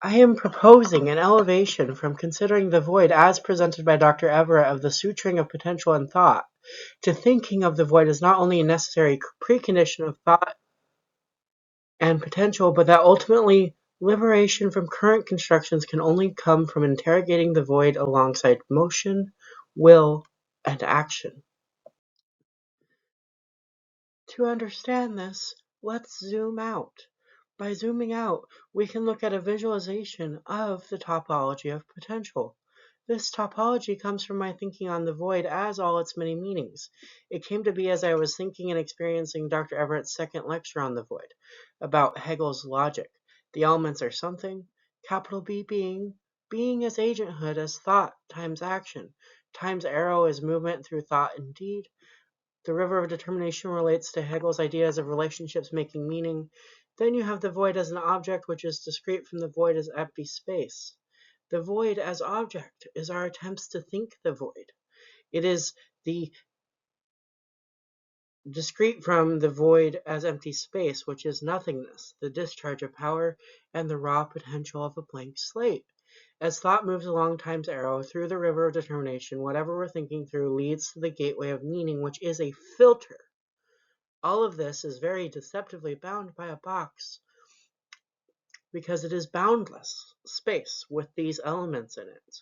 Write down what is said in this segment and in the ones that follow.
I am proposing an elevation from considering the void as presented by Dr. Everett of the suturing of potential and thought to thinking of the void as not only a necessary precondition of thought and potential, but that ultimately liberation from current constructions can only come from interrogating the void alongside motion, will, and action. To understand this, let's zoom out. By zooming out, we can look at a visualization of the topology of potential. This topology comes from my thinking on the void as all its many meanings. It came to be as I was thinking and experiencing Dr. Everett's second lecture on the void, about Hegel's logic. The elements are something, capital B being as agenthood as thought times action, times arrow as movement through thought and deed. The river of determination relates to Hegel's ideas of relationships making meaning. Then you have the void as an object which is discrete from the void as empty space. The void as object is our attempts to think the void. It is the discrete from the void as empty space, which is nothingness, the discharge of power, and the raw potential of a blank slate. As thought moves along time's arrow through the river of determination, whatever we're thinking through leads to the gateway of meaning, which is a filter. All of this is very deceptively bound by a box because it is boundless space with these elements in it.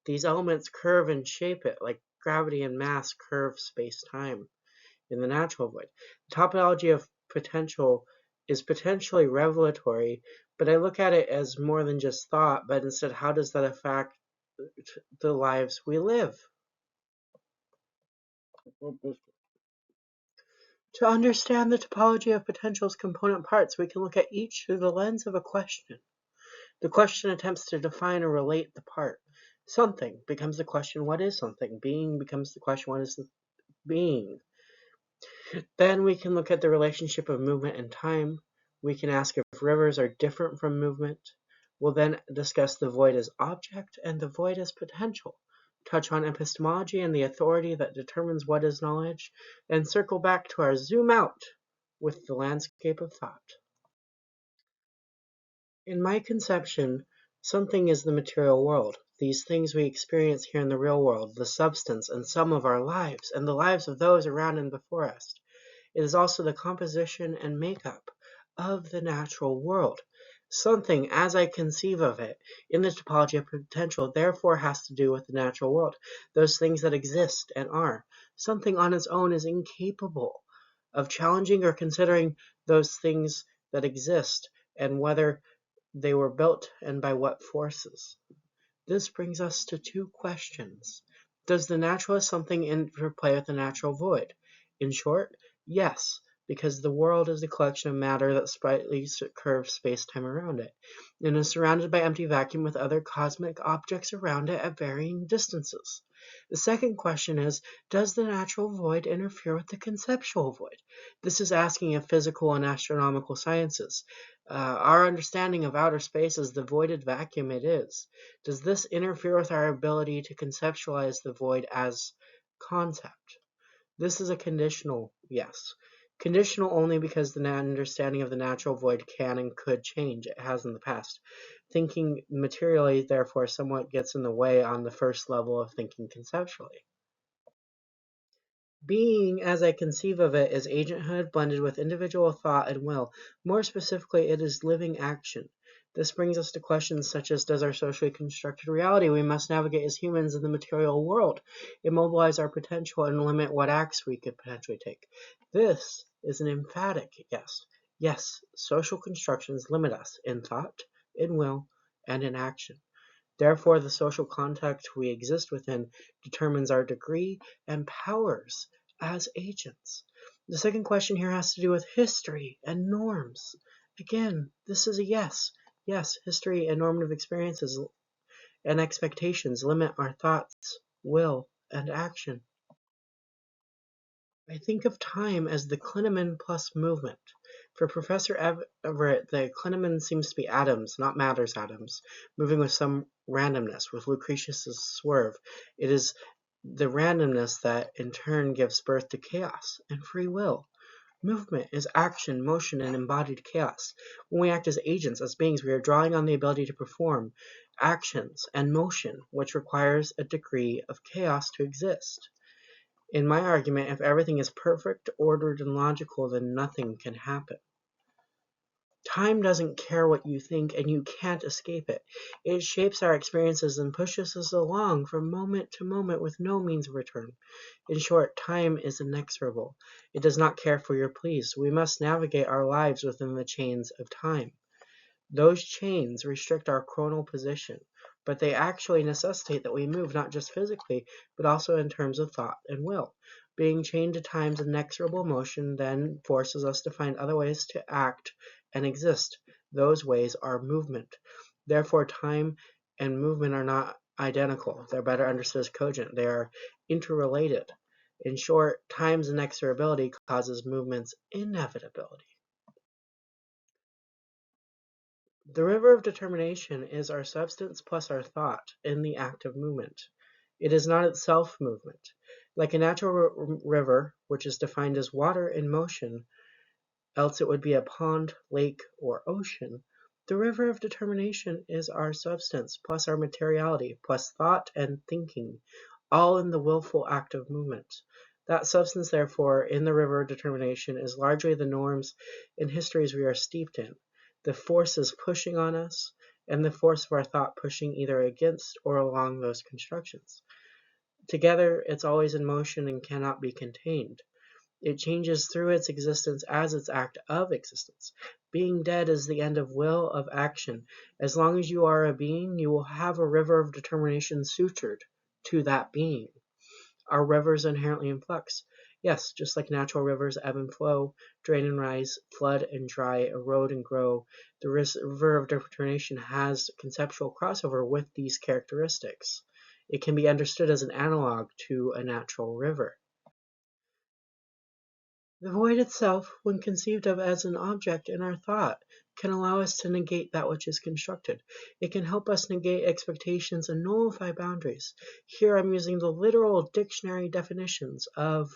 These elements curve and shape it like gravity and mass curve space-time in the natural void. The topology of potential is potentially revelatory, but I look at it as more than just thought, but instead how does that affect the lives we live? To understand the topology of potential's component parts, we can look at each through the lens of a question. The question attempts to define or relate the part. Something becomes the question, what is something? Being becomes the question, what is the being? Then we can look at the relationship of movement and time. We can ask if rivers are different from movement. We'll then discuss the void as object and the void as potential, touch on epistemology and the authority that determines what is knowledge, and circle back to our zoom out with the landscape of thought. In my conception, something is the material world, these things we experience here in the real world, the substance and sum of our lives, and the lives of those around and before us. It is also the composition and makeup of the natural world. Something, as I conceive of it, in the topology of potential, therefore has to do with the natural world, those things that exist and are. Something on its own is incapable of challenging or considering those things that exist and whether they were built and by what forces. This brings us to two questions. Does the natural as something interplay with the natural void? In short, yes, because the world is a collection of matter that slightly curves space-time around it, and is surrounded by empty vacuum with other cosmic objects around it at varying distances. The second question is, does the natural void interfere with the conceptual void? This is asking of physical and astronomical sciences. Our understanding of outer space as the voided vacuum it is. Does this interfere with our ability to conceptualize the void as concept? This is a conditional yes. Conditional only because the understanding of the natural void can and could change. It has in the past. Thinking materially, therefore, somewhat gets in the way on the first level of thinking conceptually. Being, as I conceive of it, is agenthood blended with individual thought and will. More specifically, it is living action. This brings us to questions such as, does our socially constructed reality we must navigate as humans in the material world immobilize our potential and limit what acts we could potentially take? This is an emphatic yes. Yes, social constructions limit us in thought, in will, and in action. Therefore, the social context we exist within determines our degree and powers as agents. The second question here has to do with history and norms. Again, this is a yes. Yes, history and normative experiences and expectations limit our thoughts, will, and action. I think of time as the clinamen plus movement. For Professor Everett, the clinamen seems to be atoms, not matter's atoms, moving with some randomness, with Lucretius's swerve. It is the randomness that in turn gives birth to chaos and free will. Movement is action, motion, and embodied chaos. When we act as agents, as beings, we are drawing on the ability to perform actions and motion, which requires a degree of chaos to exist. In my argument, if everything is perfect, ordered, and logical, then nothing can happen. Time doesn't care what you think, and you can't escape it. It shapes our experiences and pushes us along from moment to moment with no means of return. In short, time is inexorable. It does not care for your pleas. We must navigate our lives within the chains of time. Those chains restrict our chronal position, but they actually necessitate that we move not just physically, but also in terms of thought and will. Being chained to time's inexorable motion then forces us to find other ways to act and exist. Those ways are movement. Therefore, time and movement are not identical. They're better understood as cogent. They are interrelated. In short, time's inexorability causes movement's inevitability. The river of determination is our substance plus our thought in the act of movement. It is not itself movement. Like a natural river, which is defined as water in motion, else it would be a pond, lake, or ocean, the river of determination is our substance plus our materiality plus thought and thinking, all in the willful act of movement. That substance, therefore, in the river of determination is largely the norms and histories we are steeped in, the forces pushing on us, and the force of our thought pushing either against or along those constructions. Together, it's always in motion and cannot be contained. It changes through its existence as its act of existence. Being dead is the end of will, of action. As long as you are a being, you will have a river of determination sutured to that being. Are rivers inherently in flux? Yes, just like natural rivers ebb and flow, drain and rise, flood and dry, erode and grow, the river of determination has conceptual crossover with these characteristics. It can be understood as an analog to a natural river. The void itself, when conceived of as an object in our thought, can allow us to negate that which is constructed. It can help us negate expectations and nullify boundaries. Here I'm using the literal dictionary definitions of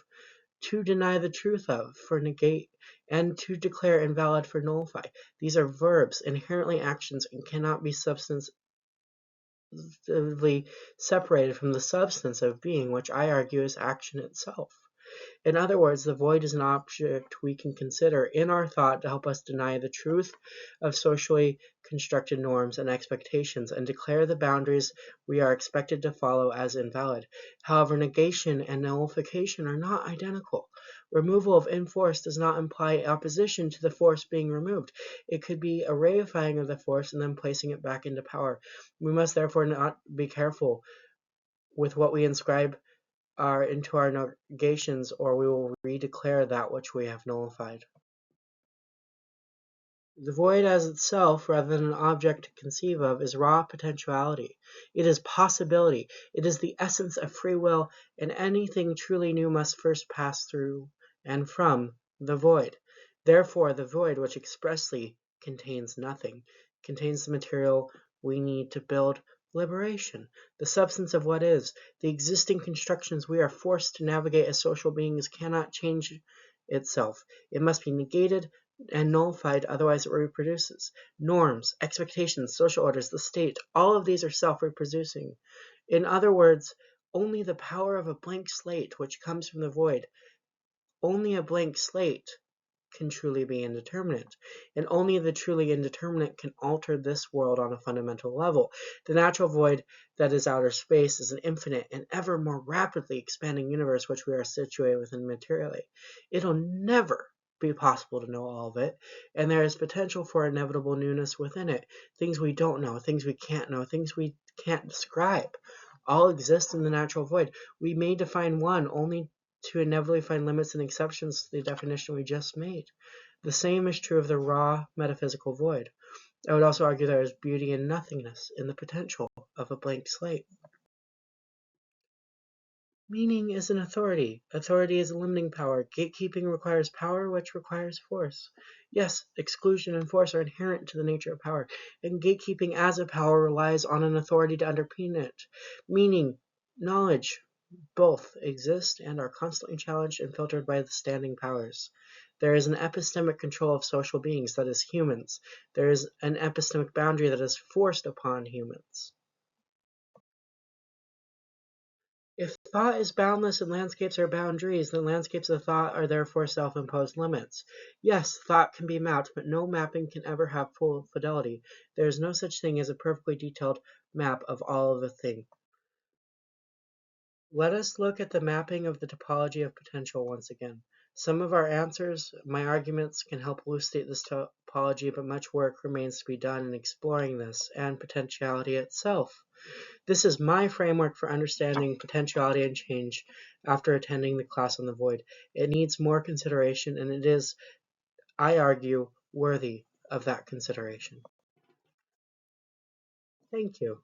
to deny the truth of, for negate, and to declare invalid for nullify. These are verbs, inherently actions, and cannot be substantively separated from the substance of being, which I argue is action itself. In other words, the void is an object we can consider in our thought to help us deny the truth of socially constructed norms and expectations and declare the boundaries we are expected to follow as invalid. However, negation and nullification are not identical. Removal of in force does not imply opposition to the force being removed. It could be a reifying of the force and then placing it back into power. We must therefore not be careful with what we inscribe into our negations, or we will redeclare that which we have nullified. The void as itself, rather than an object to conceive of, is raw potentiality. It is possibility. It is the essence of free will, and anything truly new must first pass through and from the void. Therefore, the void, which expressly contains nothing, contains the material we need to build liberation, the substance of what is. The existing constructions we are forced to navigate as social beings cannot change itself. It must be negated and nullified, otherwise it reproduces. Norms, expectations, social orders, the state, all of these are self-reproducing. In other words, only the power of a blank slate, which comes from the void, only a blank slate can truly be indeterminate, and only the truly indeterminate can alter this world on a fundamental level. The natural void that is outer space is an infinite and ever more rapidly expanding universe which we are situated within materially. It'll never be possible to know all of it, and there is potential for inevitable newness within it. Things we don't know, things we can't know, things we can't describe, all exist in the natural void. We may define one only to inevitably find limits and exceptions to the definition we just made. The same is true of the raw metaphysical void. I would also argue there is beauty in nothingness, in the potential of a blank slate. Meaning is an authority. Authority is a limiting power. Gatekeeping requires power, which requires force. Yes, exclusion and force are inherent to the nature of power, and gatekeeping as a power relies on an authority to underpin it. Meaning, knowledge, both exist and are constantly challenged and filtered by the standing powers. There is an epistemic control of social beings, that is, humans. There is an epistemic boundary that is forced upon humans. If thought is boundless and landscapes are boundaries, then landscapes of thought are therefore self-imposed limits. Yes, thought can be mapped, but no mapping can ever have full fidelity. There is no such thing as a perfectly detailed map of all of a thing. Let us look at the mapping of the topology of potential once again. Some of our answers, my arguments, can help elucidate this topology, but much work remains to be done in exploring this and potentiality itself. This is my framework for understanding potentiality and change after attending the class on the void. It needs more consideration, and it is, I argue, worthy of that consideration. Thank you.